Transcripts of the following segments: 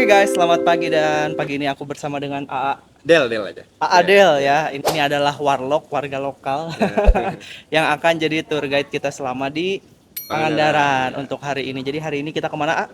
Oke guys, selamat pagi dan pagi ini aku bersama dengan AA. Del aja. AA Del ya. Ini adalah warlock warga lokal Ya. yang akan jadi tour guide kita selama di Pangandaran. Pangandaran untuk hari ini. Jadi hari ini kita kemana, A?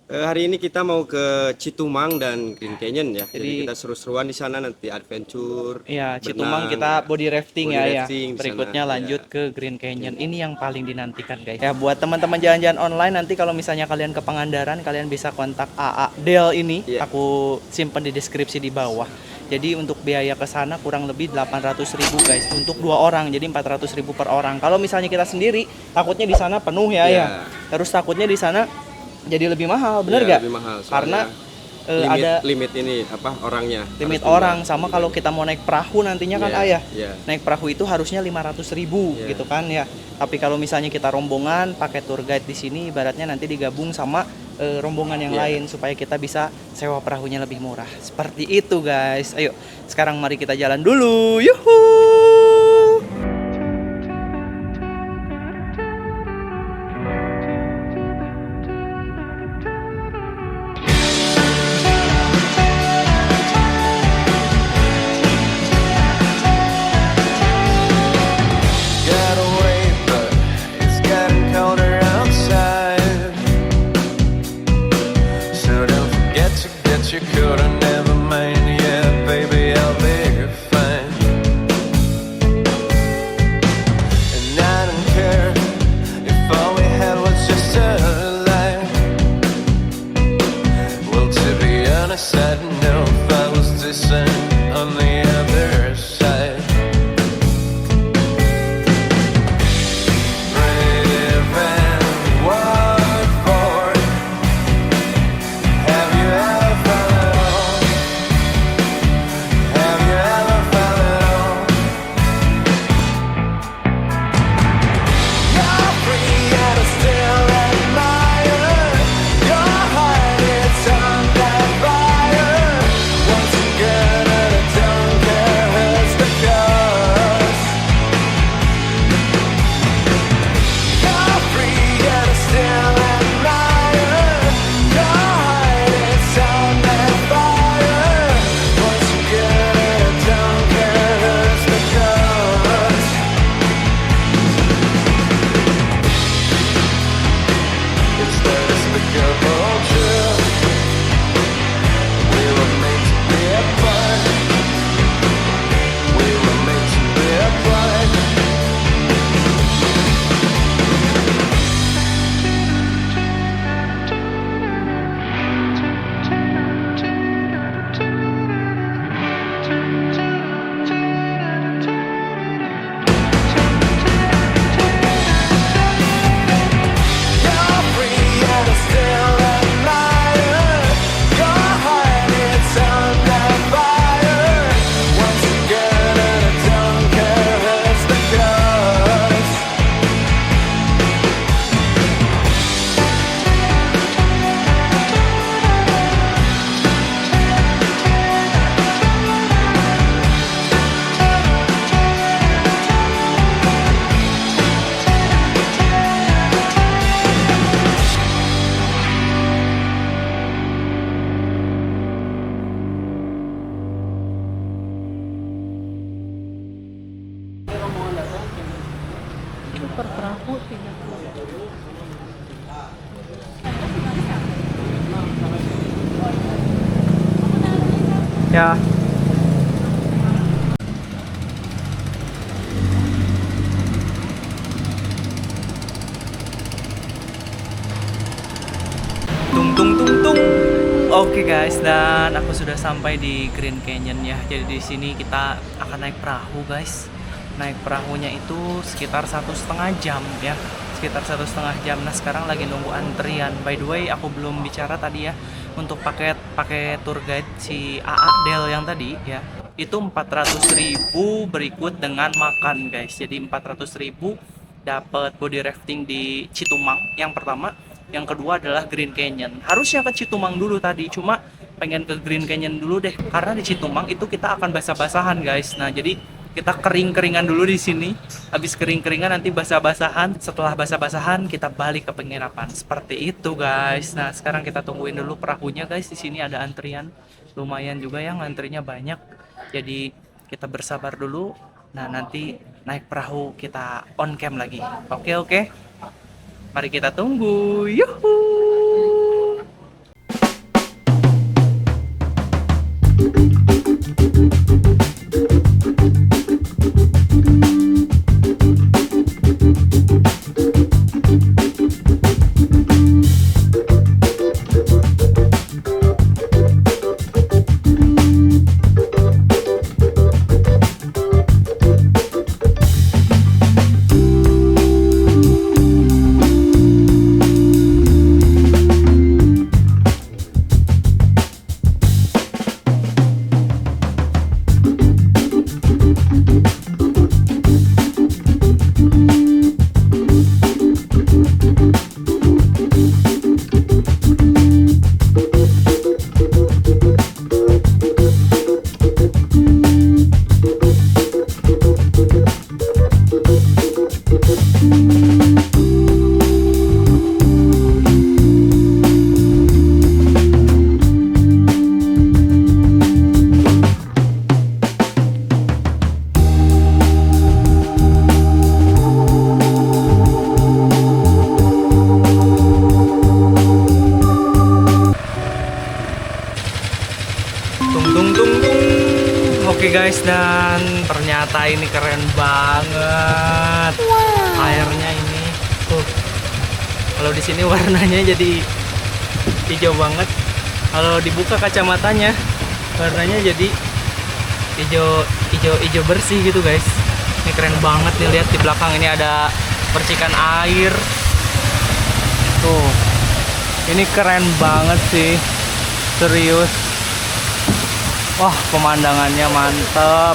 Hari ini kita mau ke Citumang dan Green Canyon ya. Jadi Jadi kita seru-seruan di sana nanti adventure. ya, Citumang Berenang, kita ya. body rafting Body ya. rafting di Berikutnya sana, lanjut ya. ke Green Canyon. Ini yang paling dinantikan guys. Ya buat teman-teman jalan-jalan online nanti kalau misalnya kalian ke Pangandaran kalian bisa kontak AA Del ini. Iya. Aku simpen di deskripsi di bawah. Jadi untuk biaya ke sana kurang lebih 800.000 guys untuk 2 orang. Jadi 400.000 per orang. Kalau misalnya kita sendiri takutnya di sana penuh ya Iya. ya. Terus takutnya di sana jadi lebih mahal, bener Iya, gak? lebih mahal, Karena limit, ada limit ini apa orangnya. limit harus orang jumlah. sama kalau kita mau naik perahu nantinya kan Iya, ayah. iya. Naik perahu itu harusnya 500.000 Iya. gitu kan ya. Tapi kalau misalnya kita rombongan pakai tour guide di sini ibaratnya nanti digabung sama rombongan yang Iya. lain supaya kita bisa sewa perahunya lebih murah. Seperti itu guys. Ayo, sekarang mari kita jalan dulu. Yuhu. Got away, but it's getting colder outside. So don't forget to get your coat and never mind. Yeah, baby, I'll be fine. And I don't care if all we had was just a lie. Well, to be honest, I don't know if I was decent on the other side. Per perahu 30. Ya. Tung tung tung tung. Oke guys, dan aku sudah sampai di Green Canyon ya. Jadi di sini kita akan naik perahu guys. Naik perahunya itu sekitar 1,5 jam ya. Sekitar 1,5 jam. Nah sekarang lagi nunggu antrian. By the way, aku belum bicara tadi ya untuk pakai tour guide si AA Del yang tadi ya. Itu 400.000 berikut dengan makan guys. Jadi 400.000 dapat body rafting di Citumang yang pertama. Yang kedua adalah Green Canyon. Harusnya ke Citumang dulu tadi, cuma pengen ke Green Canyon dulu deh. Karena di Citumang itu kita akan basah-basahan guys. Nah jadi Kita kering-keringan dulu di sini. Habis kering-keringan nanti basah-basahan. Setelah basah-basahan kita balik ke penginapan. Seperti itu guys. Nah sekarang kita tungguin dulu perahunya guys. Di sini ada antrian. Lumayan juga yang antrinya banyak. Jadi kita bersabar dulu. Nah nanti naik perahu kita on cam lagi. Oke. Mari kita tunggu. Yuhu. Oke guys, dan ternyata ini keren banget. Airnya ini tuh. Kalau di sini warnanya jadi hijau banget. Kalau dibuka kacamatanya, warnanya jadi hijau bersih gitu guys. Ini keren banget nih, lihat di belakang ini ada percikan air. Tuh. Ini keren banget sih. Serius. Wah, pemandangannya mantap.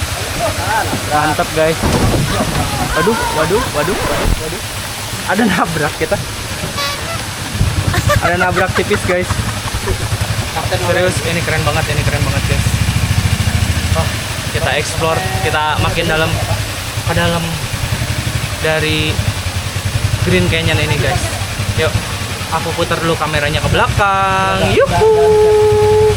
Mantap guys. Waduh. Ada nabrak kita. Ada nabrak tipis guys. Serius, ini keren banget guys. Oh, kita explore, kita makin dalam ke dalam dari Green Canyon ini guys. Yuk, aku putar dulu kameranya ke belakang. Yuhu.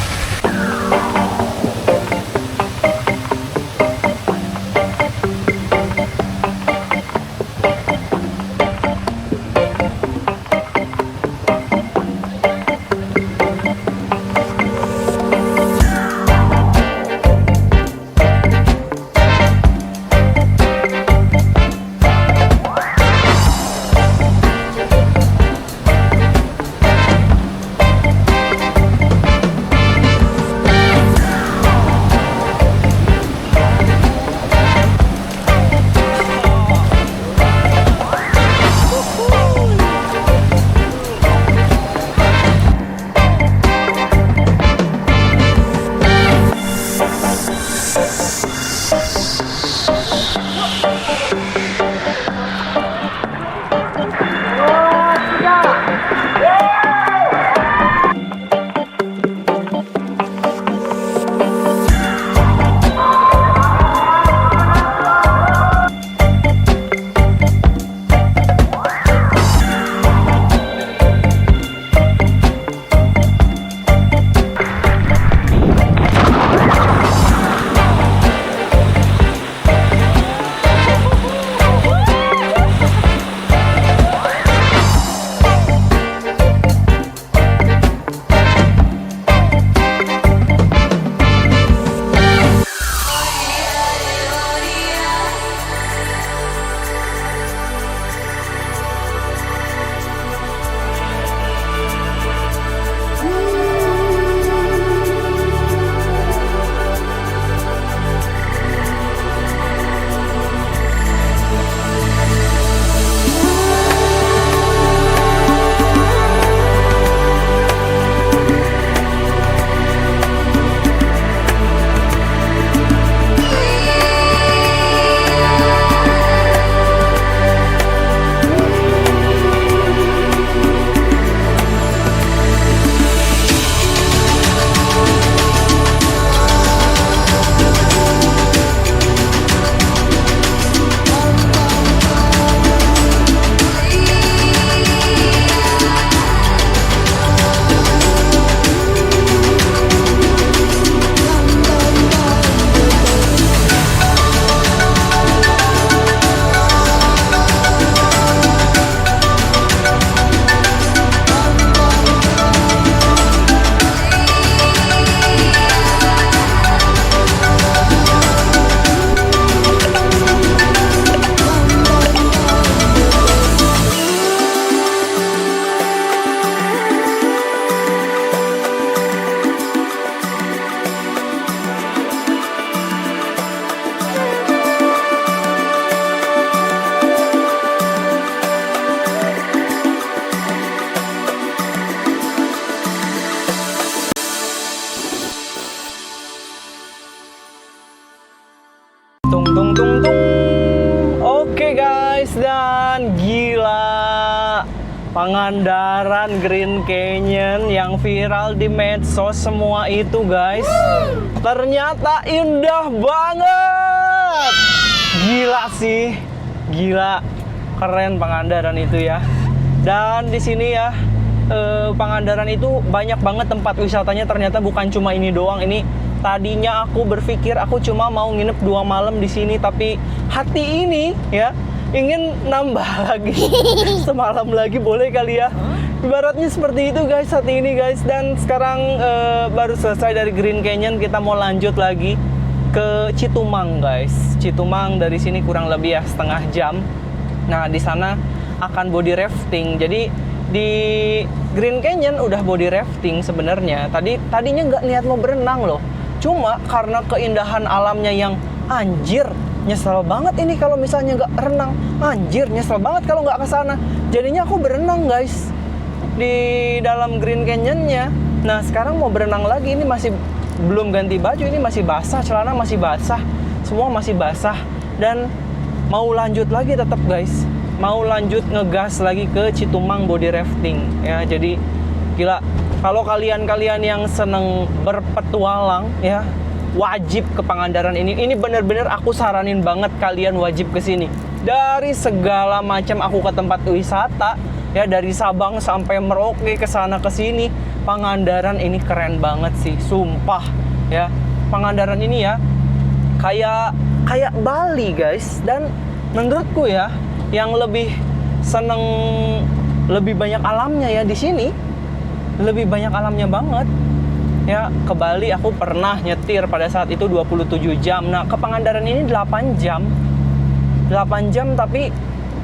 Tung tung tung tung. Oke guys, dan gila, Pangandaran Green Canyon yang viral di medsos semua itu guys, ternyata indah banget. Gila sih, gila, keren Pangandaran itu ya. Dan di sini ya, Pangandaran itu banyak banget tempat wisatanya. Ternyata bukan cuma ini doang. Ini tadinya aku berpikir aku cuma mau nginep 2 malam di sini, tapi hati ini ya ingin nambah lagi. Semalam lagi boleh kali ya. Ibaratnya seperti itu guys, hati ini guys. Dan sekarang baru selesai dari Green Canyon, kita mau lanjut lagi ke Citumang guys. Citumang dari sini kurang lebih ya setengah jam. Nah di sana akan body rafting. Jadi di Green Canyon udah body rafting sebenarnya. Tadinya nggak niat mau berenang loh. Cuma karena keindahan alamnya yang anjir, nyesel banget ini kalau misalnya nggak renang. Anjir, nyesel banget kalau nggak ke sana. Jadinya aku berenang guys di dalam Green Canyon-nya. Nah sekarang mau berenang lagi, ini masih belum ganti baju, ini masih basah, celana masih basah, semua masih basah. Dan mau lanjut lagi tetap guys, mau lanjut ngegas lagi ke Citumang body rafting ya. Jadi gila, kalau kalian yang seneng berpetualang ya, wajib ke Pangandaran ini. Ini bener-bener aku saranin banget kalian wajib ke sini. Dari segala macam aku ke tempat wisata ya, dari Sabang sampai Merauke, ke sana ke sini, Pangandaran ini keren banget sih, sumpah ya. Pangandaran ini ya kayak Bali guys. Dan menurutku ya, yang lebih seneng, lebih banyak alamnya ya di sini, lebih banyak alamnya banget ya. Ke Bali aku pernah nyetir pada saat itu 27 jam. Nah ke Pangandaran ini 8 jam tapi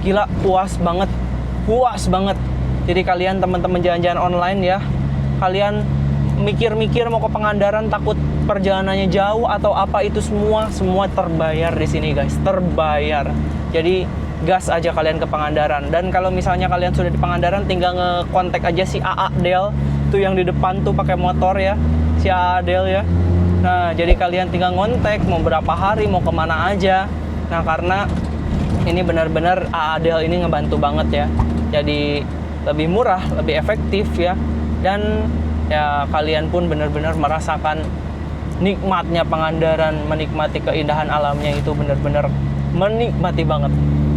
gila, puas banget. Jadi kalian teman-teman jalan-jalan online ya, kalian mikir-mikir mau ke Pangandaran takut perjalanannya jauh atau apa, itu semua terbayar di sini guys, terbayar. Jadi gas aja kalian ke Pangandaran. Dan kalau misalnya kalian sudah di Pangandaran, tinggal ngekontak aja si AA Del tuh yang di depan tuh pakai motor ya, si AA Del ya. Nah jadi kalian tinggal ngontek mau berapa hari, mau kemana aja. Nah karena ini benar-benar AA Del ini ngebantu banget ya. Jadi lebih murah, lebih efektif ya. Dan ya kalian pun benar-benar merasakan nikmatnya Pangandaran, menikmati keindahan alamnya, itu benar-benar menikmati banget.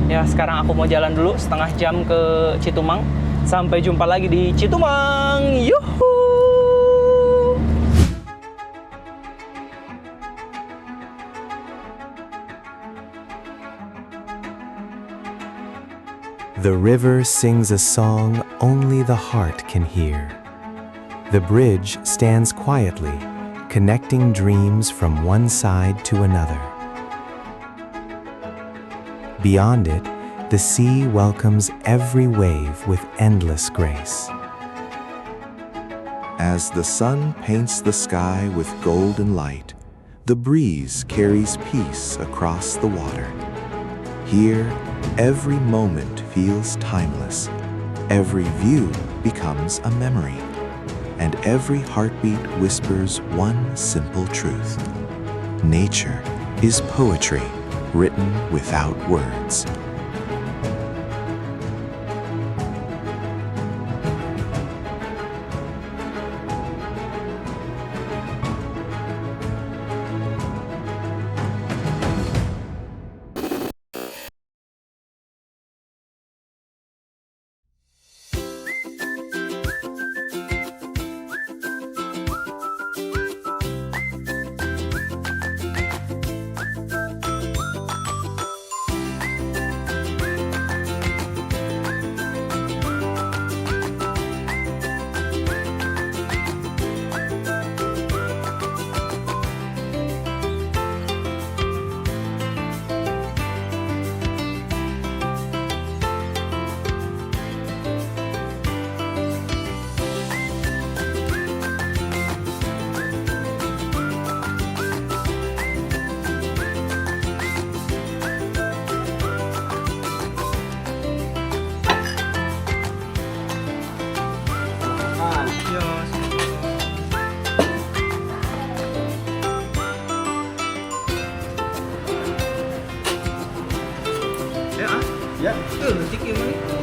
Ya sekarang aku mau jalan dulu setengah jam ke Citumang. Sampai jumpa lagi di Citumang. Yuhu. The river sings a song only the heart can hear. The bridge stands quietly, connecting dreams from one side to another. Beyond it, the sea welcomes every wave with endless grace. As the sun paints the sky with golden light, the breeze carries peace across the water. Here, every moment feels timeless, every view becomes a memory, and every heartbeat whispers one simple truth. Nature is poetry written without words. Ya, letik yang itu.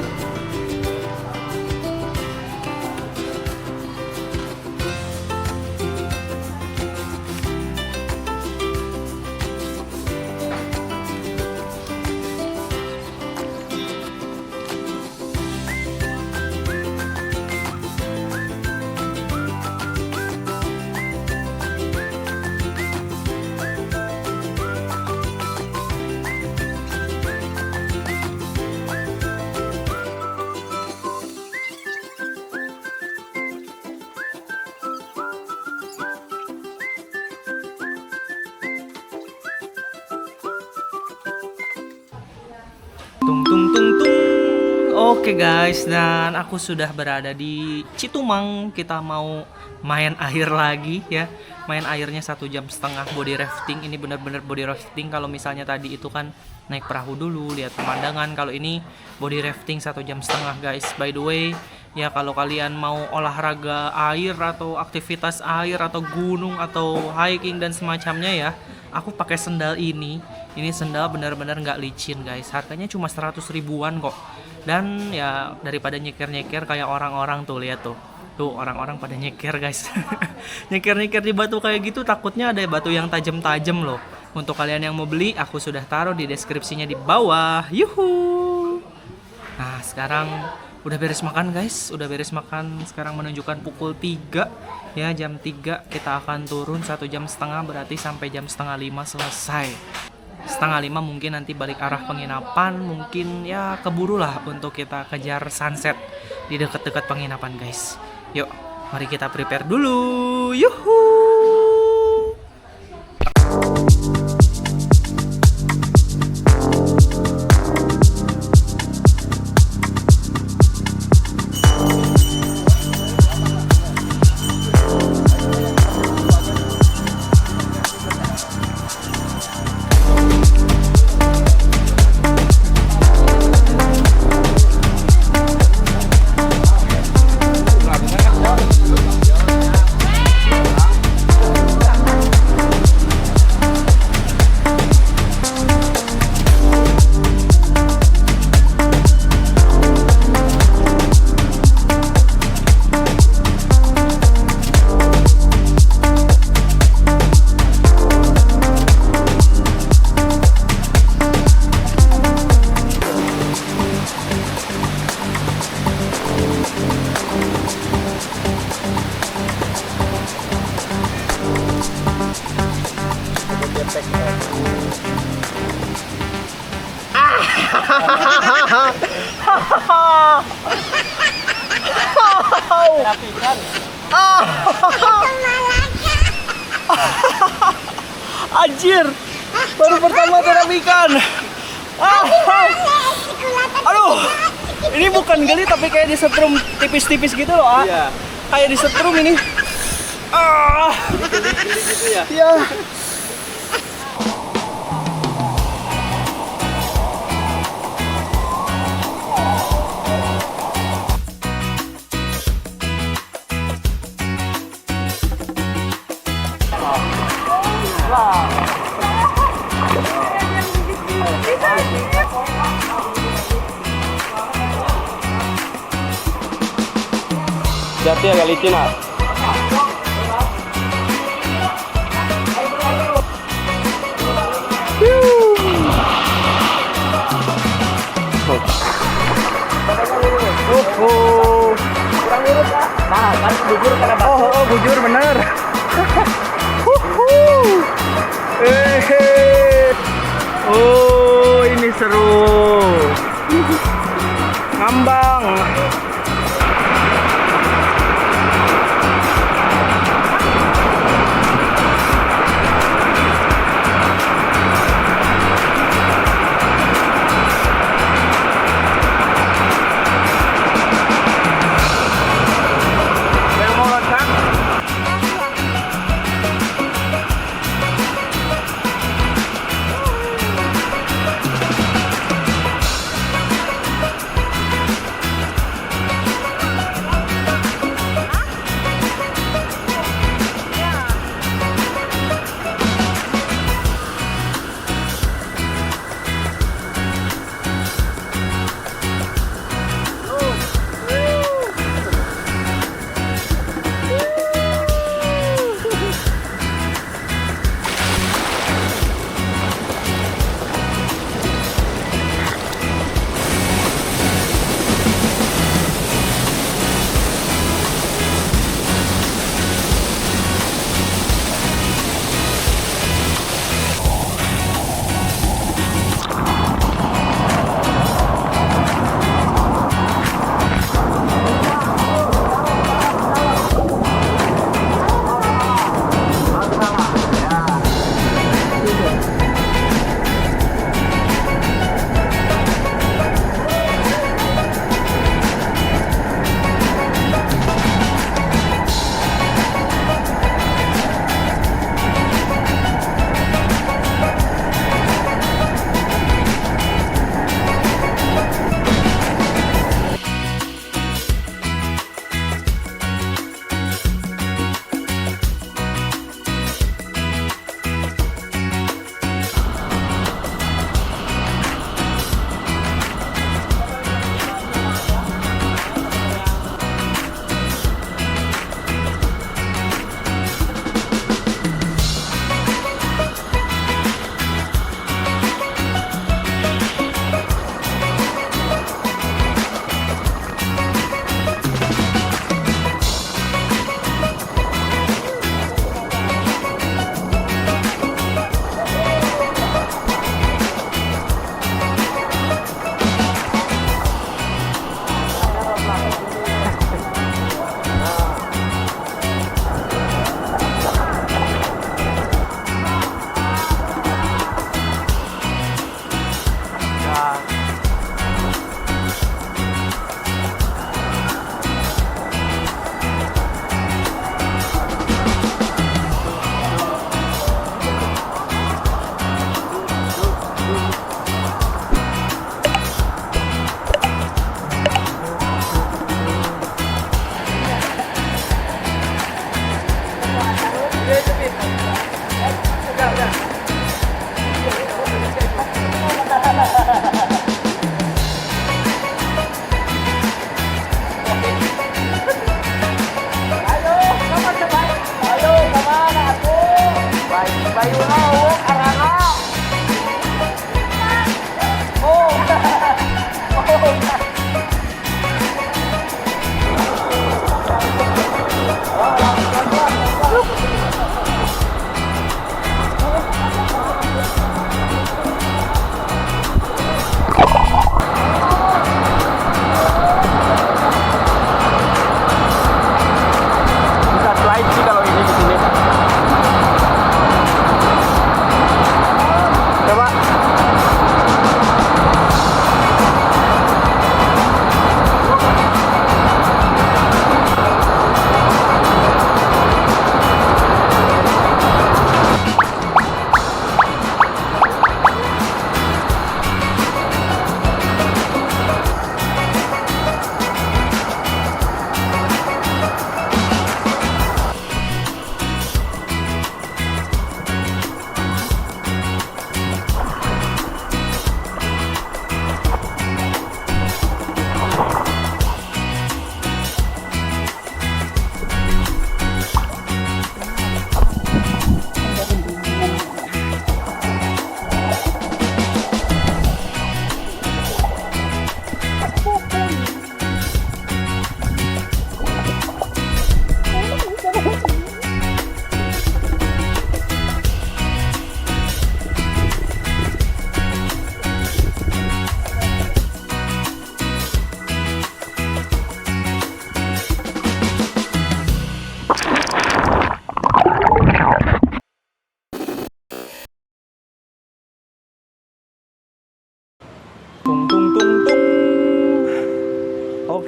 Tung tung tung tung. Oke guys, dan aku sudah berada di Citumang. Kita mau main air lagi ya. Main airnya 1,5 jam body rafting. Ini benar-benar body rafting. Kalau misalnya tadi itu kan naik perahu dulu, lihat pemandangan. Kalau ini body rafting 1,5 jam guys. By the way, ya kalau kalian mau olahraga air atau aktivitas air atau gunung atau hiking dan semacamnya ya, aku pakai sendal ini. Ini sendal benar-benar nggak licin guys. Harganya cuma 100 ribuan kok. Dan ya daripada nyeker-nyeker kayak orang-orang tuh, lihat tuh. Tuh orang-orang pada nyeker guys. Nyeker-nyeker di batu kayak gitu, takutnya ada batu yang tajam-tajam loh. Untuk kalian yang mau beli, aku sudah taruh di deskripsinya di bawah. Yuhu. Nah, sekarang udah beres makan guys. Udah beres makan. Sekarang menunjukkan pukul 3. Ya, jam 3 kita akan turun 1,5 jam, berarti sampai jam 4:30 selesai. 4:30 mungkin nanti balik arah penginapan, mungkin ya keburu lah untuk kita kejar sunset di dekat-dekat penginapan guys. Yuk, mari kita prepare dulu. Yuhu. Anjir, baru pertama terap ikan. Aduh, ini bukan geli tapi kayak disetrum tipis-tipis gitu loh. Iya. Kayak disetrum ini. Geli gitu ya. Iya. Jati agak licin lah. Kurang lurus ya? Nah, kan bujur karena batu. Oh, bujur bener. Oh, ini seru. Ngambang.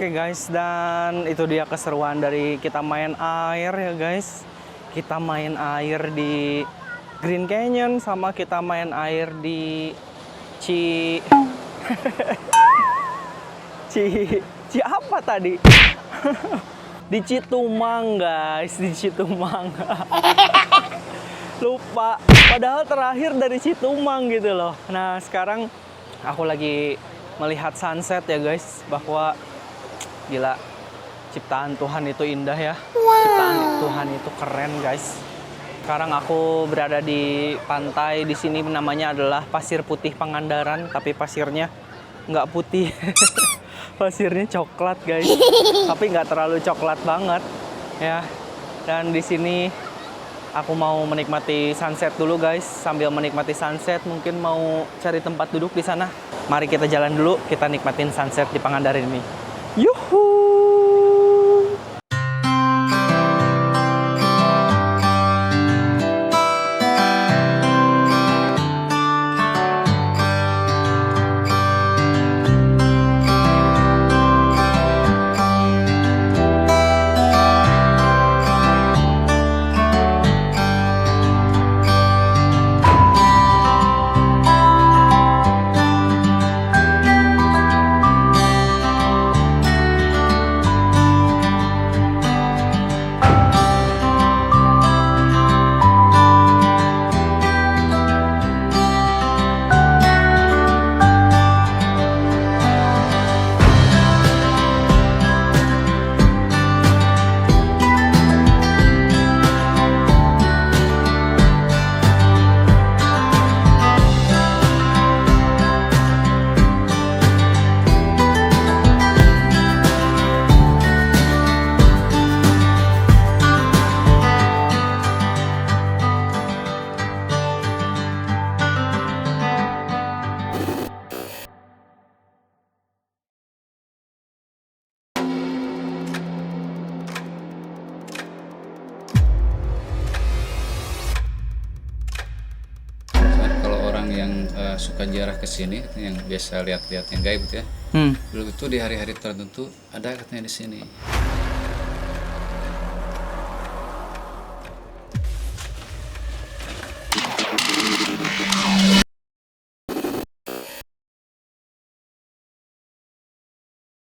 Oke guys, dan itu dia keseruan dari kita main air ya guys. Kita main air di Green Canyon sama kita main air di Ci apa tadi? Di Citumang guys, di Citumang. Lupa, padahal terakhir dari Citumang gitu loh. Nah sekarang aku lagi melihat sunset ya guys, bahwa gila, ciptaan Tuhan itu indah ya. Ciptaan Tuhan itu keren guys. Sekarang aku berada di pantai, di sini namanya adalah Pasir Putih Pangandaran, tapi pasirnya nggak putih. Pasirnya coklat guys, tapi nggak terlalu coklat banget ya. Dan di sini aku mau menikmati sunset dulu guys. Sambil menikmati sunset, mungkin mau cari tempat duduk di sana. Mari kita jalan dulu, kita nikmatin sunset di Pangandaran ini. Yuhu! Yang suka ziarah ke sini, yang biasa lihat-lihat yang gaib gitu ya. Dulu itu di hari-hari tertentu ada katanya di sini.